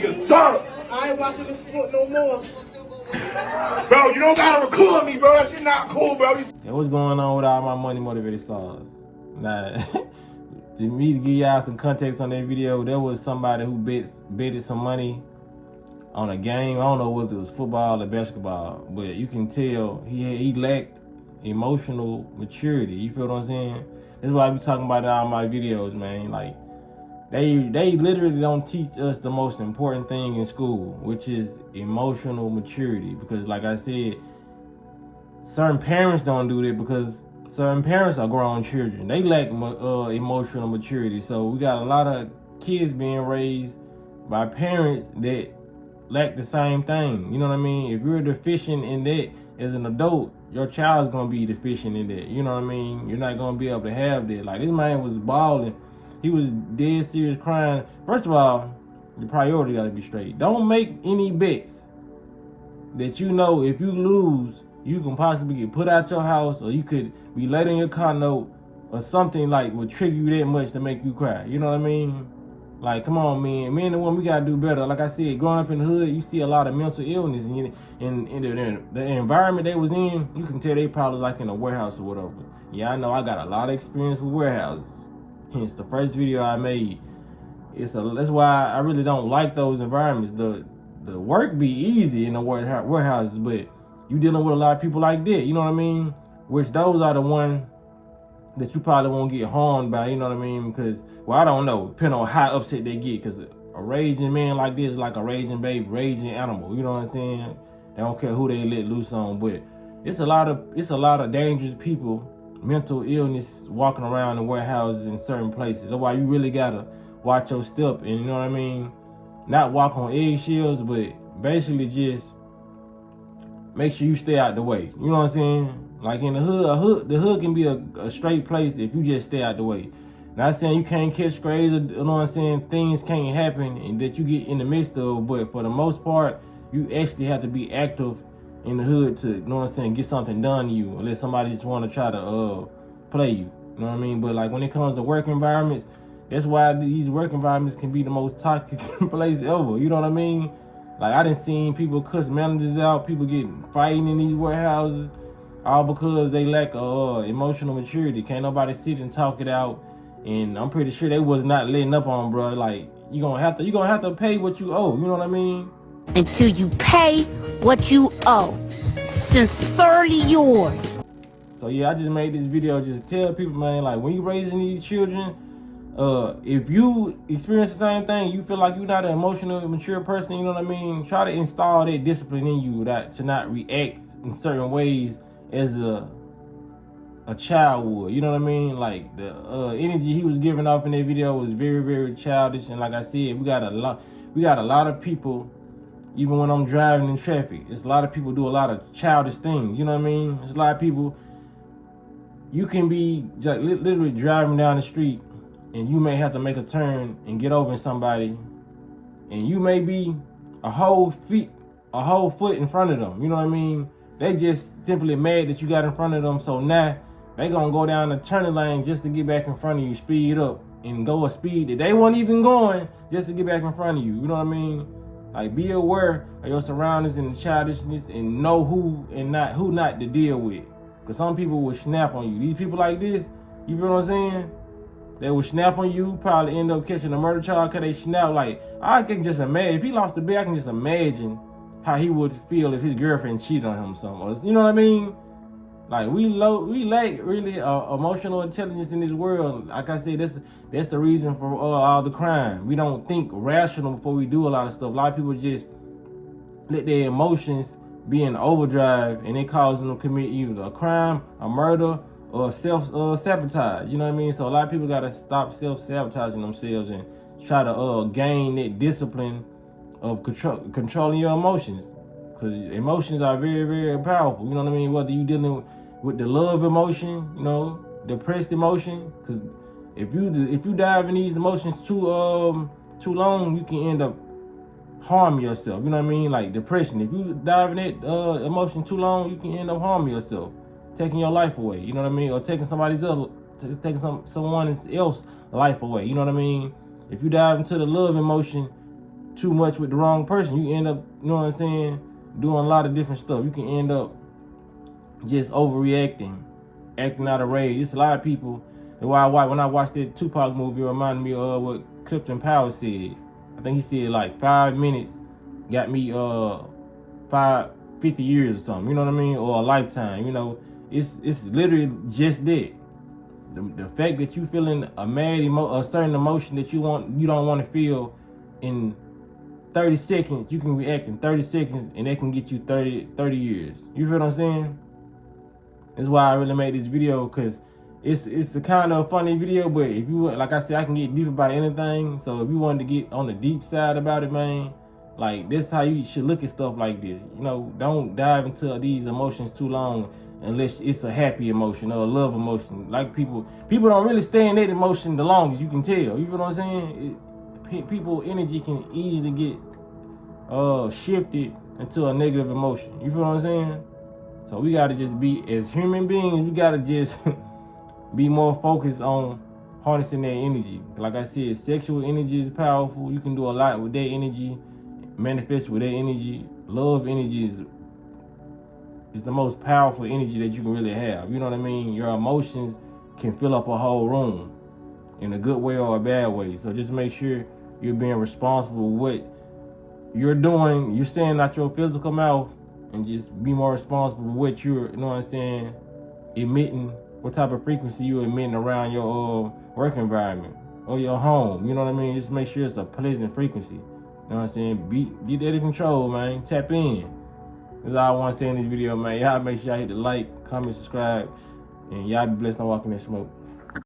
Suck. I ain't watching this sport no more. Bro, you don't gotta record me, bro. That shit not cool, bro. And what's going on with all my money motivated stars? Now, to me, to give y'all some context on that video, there was somebody who betted some money on a game. I don't know whether it was football or basketball, but you can tell he lacked emotional maturity. You feel what I'm saying? That's why I be talking about it in all my videos, man. Like, they literally don't teach us the most important thing in school, which is emotional maturity. Because like I said, certain parents don't do that because certain parents are grown children. They lack emotional maturity. So we got a lot of kids being raised by parents that lack the same thing. You know what I mean? If you're deficient in that as an adult, your child's gonna be deficient in that. You know what I mean? You're not gonna be able to have that. Like, this man was balling. He was dead serious crying. First of all, the priority gotta be straight. Don't make any bets that you know if you lose, you can possibly get put out your house, or you could be late on your car note, or something like would trigger you that much to make you cry. You know what I mean? Like, come on, man. Me and the woman, we gotta do better. Like I said, growing up in the hood, you see a lot of mental illness, and in the environment they was in, you can tell they probably like in a warehouse or whatever. Yeah, I know I got a lot of experience with warehouses. Hence the first video I made. That's why I really don't like those environments. The work be easy in the warehouses, but you dealing with a lot of people like that. You know what I mean? Which those are the ones that you probably won't get harmed by, you know what I mean? Because, well, I don't know, depending on how upset they get, because a raging man like this is like a raging baby, raging animal, you know what I'm saying? They don't care who they let loose on, but it's a lot of dangerous people, mental illness walking around in warehouses in certain places. That's why you really gotta watch your step, and you know what I mean? Not walk on eggshells, but basically just make sure you stay out the way. You know what I'm saying? Like in the hood, the hood can be a straight place if you just stay out the way. Not saying you can't catch strays, you know what I'm saying? Things can't happen and that you get in the midst of, but for the most part, you actually have to be active in the hood to, you know what I'm saying, get something done to you, unless somebody just want to try to play you. You know what I mean? But like when it comes to work environments, that's why these work environments can be the most toxic place ever. You know what I mean? Like, I done seen people cuss managers out, people getting fighting in these warehouses, all because they lack emotional maturity. Can't nobody sit and talk it out. And I'm pretty sure they was not letting up on, bro. Like, you gonna have to pay what you owe. You know what I mean? Until you pay what you owe. Sincerely yours. So yeah, I just made this video just to tell people, man, like, when you raising these children, if you experience the same thing, you feel like you're not an emotionally mature person, you know what I mean? Try to install that discipline in you to not react in certain ways as a child would. You know what I mean? Like, the energy he was giving off in that video was very, very childish. And like I said, we got a lot of people. Even when I'm driving in traffic, it's a lot of people do a lot of childish things. You know what I mean? There's a lot of people. You can be just literally driving down the street, and you may have to make a turn and get over somebody, and you may be a whole foot in front of them. You know what I mean? They just simply mad that you got in front of them, so now they gonna go down the turning lane just to get back in front of you, speed up, and go a speed that they weren't even going just to get back in front of you. You know what I mean? Like, be aware of your surroundings and the childishness, and know who not to deal with. Because some people will snap on you. These people like this, you feel what I'm saying? They will snap on you, probably end up catching a murder charge because they snap. Like, I can just imagine, if he lost the bet, I can just imagine how he would feel if his girlfriend cheated on him or something. You know what I mean? Like, we lack really emotional intelligence in this world. Like I said, that's the reason for all the crime. We don't think rational before we do a lot of stuff. A lot of people just let their emotions be in overdrive, and it causes them to commit either a crime, a murder, or self-sabotage. You know what I mean? So a lot of people got to stop self-sabotaging themselves and try to gain that discipline of controlling your emotions. Because emotions are very, very powerful. You know what I mean? Whether you dealing with the love emotion, you know, depressed emotion. Because if you dive in these emotions too long, you can end up harming yourself. You know what I mean? Like depression. If you dive in that emotion too long, you can end up harming yourself, taking your life away. You know what I mean? Or taking someone else's life away. You know what I mean? If you dive into the love emotion too much with the wrong person, you end up, you know what I'm saying, doing a lot of different stuff. You can end up just overreacting, acting out of rage. It's a lot of people. That's why when I watched that Tupac movie, it reminded me of what Clifton Powell said. I think he said like 5 minutes got me 50 years or something. You know what I mean? Or a lifetime. You know, it's literally just that. The fact that you feeling a certain emotion that you don't want to feel in 30 seconds, you can react in 30 seconds, and that can get you 30 years. You feel what I'm saying? That's why I really made this video, because it's a kind of funny video, but if you, like I said, I can get deep about anything. So if you wanted to get on the deep side about it, man, like, this how you should look at stuff like this. You know, don't dive into these emotions too long unless it's a happy emotion or a love emotion. Like, people don't really stay in that emotion the longest, you can tell. You feel what I'm saying? People energy can easily get shifted into a negative emotion. You feel what I'm saying? So we gotta just be, as human beings, we gotta just be more focused on harnessing that energy. Like I said, sexual energy is powerful. You can do a lot with that energy, manifest with that energy. Love energy is the most powerful energy that you can really have. You know what I mean? Your emotions can fill up a whole room in a good way or a bad way. So just make sure you're being responsible with what you're doing. You're saying out your physical mouth, and just be more responsible with what you're, you know what I'm saying, emitting, what type of frequency you're emitting around your work environment or your home. You know what I mean? Just make sure it's a pleasant frequency. You know what I'm saying? Get that in control, man. Tap in. That's all I want to say in this video, man. Y'all make sure y'all hit the like, comment, subscribe, and y'all be blessed on walking that smoke.